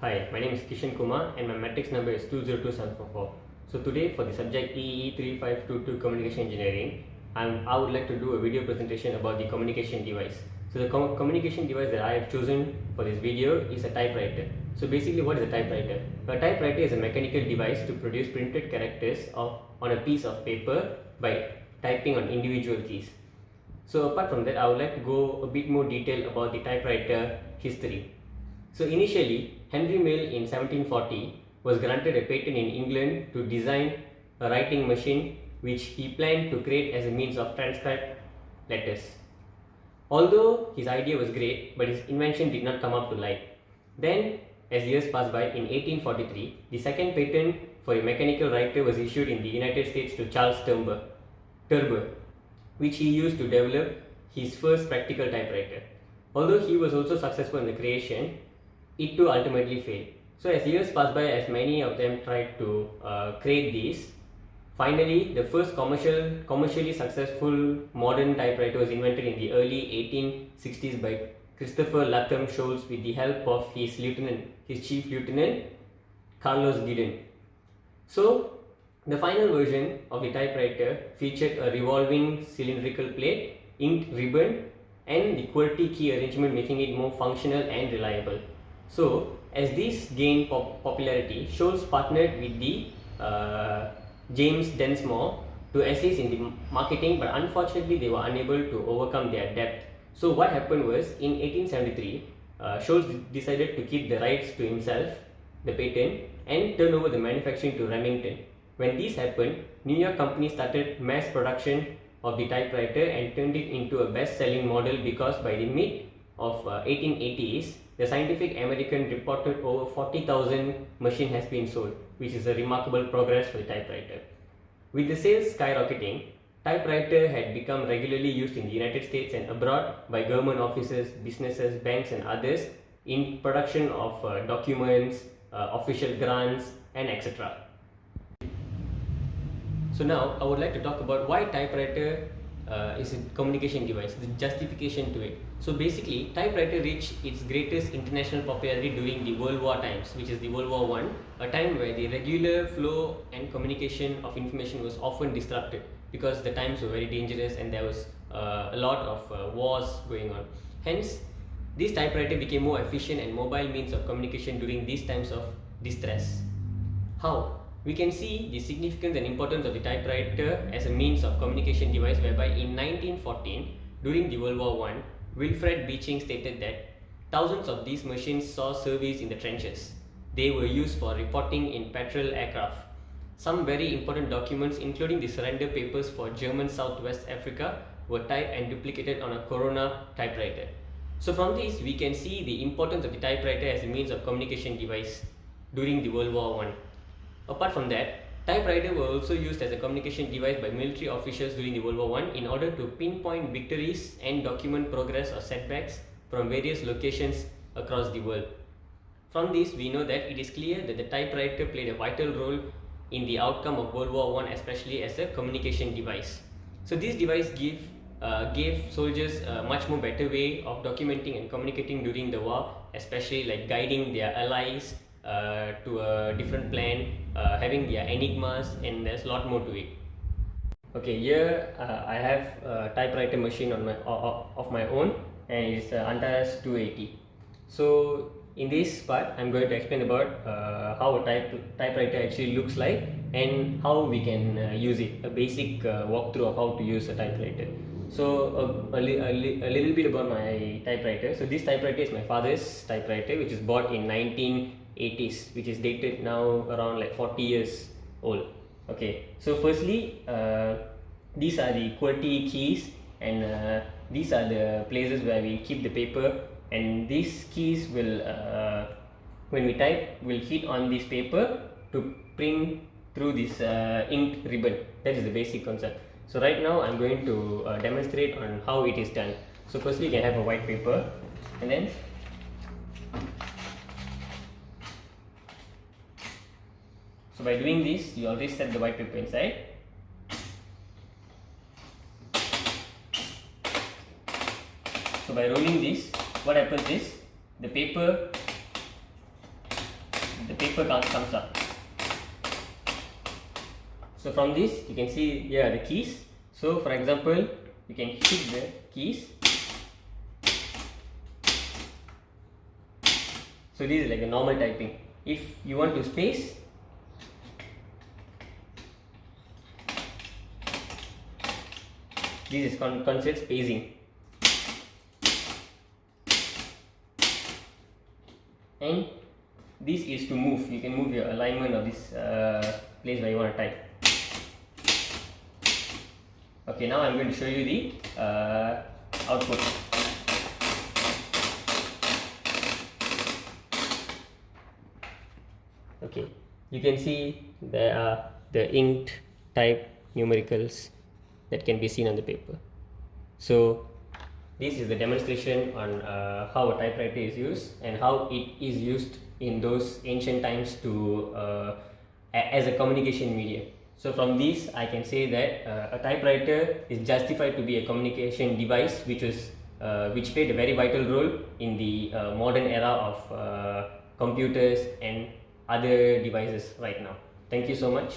Hi, my name is Kishan Kumar and my matrix number is 202744. So today for the subject EEE3522 Communication Engineering, I would like to do a video presentation about the communication device. So the communication device that I have chosen for this video is a typewriter. So basically, what is a typewriter? A typewriter is a mechanical device to produce printed characters on a piece of paper by typing on individual keys. So apart from that, I would like to go a bit more detail about the typewriter history. So initially, Henry Mill in 1740 was granted a patent in England to design a writing machine which he planned to create as a means of transcribed letters. Although his idea was great, but his invention did not come up to light. Then, as years passed by, in 1843, the second patent for a mechanical writer was issued in the United States to Charles Turber, which he used to develop his first practical typewriter. Although he was also successful in the creation, it too ultimately failed. So as years passed by, as many of them tried to create these, finally the first commercially successful modern typewriter was invented in the early 1860s by Christopher Latham Sholes with the help of his chief lieutenant, Carlos Gideon. So the final version of the typewriter featured a revolving cylindrical plate, inked ribbon, and the QWERTY key arrangement, making it more functional and reliable. So, as this gained popularity, Sholes partnered with the James Densmore to assist in the marketing, but unfortunately they were unable to overcome their debt. So what happened was, in 1873, Sholes decided to keep the rights to himself, the patent, and turn over the manufacturing to Remington. When this happened, New York company started mass production of the typewriter and turned it into a best-selling model, because by the mid of 1880s, the Scientific American reported over 40,000 machines has been sold, which is a remarkable progress for the typewriter. With the sales skyrocketing, typewriter had become regularly used in the United States and abroad by government offices, businesses, banks and others in production of documents, official grants and etc. So now I would like to talk about why typewriter is a communication device, the justification to it. So basically, typewriter reached its greatest international popularity during the World War times, which is the World War I, a time where the regular flow and communication of information was often disrupted because the times were very dangerous and there was a lot of wars going on. Hence, this typewriter became more efficient and mobile means of communication during these times of distress. How? We can see the significance and importance of the typewriter as a means of communication device, whereby in 1914, during the World War I, Wilfred Beeching stated that thousands of these machines saw service in the trenches. They were used for reporting in patrol aircraft. Some very important documents, including the surrender papers for German Southwest Africa, were typed and duplicated on a Corona typewriter. So from this, we can see the importance of the typewriter as a means of communication device during the World War I. Apart from that, typewriter were also used as a communication device by military officials during the World War I in order to pinpoint victories and document progress or setbacks from various locations across the world. From this, we know that it is clear that the typewriter played a vital role in the outcome of World War I, especially as a communication device. So this device gave soldiers a much more better way of documenting and communicating during the war, especially like guiding their allies to a different plan, having their enigmas, and there's a lot more to it. Okay, here I have a typewriter machine of my own, and it's Antares 280. So in this part, I'm going to explain about how a typewriter actually looks like and how we can use it, a basic walkthrough of how to use a typewriter. So a little bit about my typewriter. So this typewriter is my father's typewriter, which is bought in 1980s, which is dated now around like 40 years old. Okay, so firstly, these are the QWERTY keys, and these are the places where we keep the paper, and these keys will, when we type, will hit on this paper to print through this inked ribbon. That is the basic concept. So right now I'm going to demonstrate on how it is done. So firstly, you can have a white paper, and then so by doing this, you already set the white paper inside. So by rolling this, what happens is the paper the paper comes up. So from this you can see here are the keys. So for example, you can hit the keys. So this is like a normal typing. If you want to space, this is considered spacing. And this is to move. You can move your alignment of this place where you want to type. Okay, now I'm going to show you the output. Okay, you can see there are the inked type numericals that can be seen on the paper. So this is the demonstration on how a typewriter is used and how it is used in those ancient times to as a communication medium. So from this I can say that a typewriter is justified to be a communication device which played a very vital role in the modern era of computers and other devices right now. Thank you so much.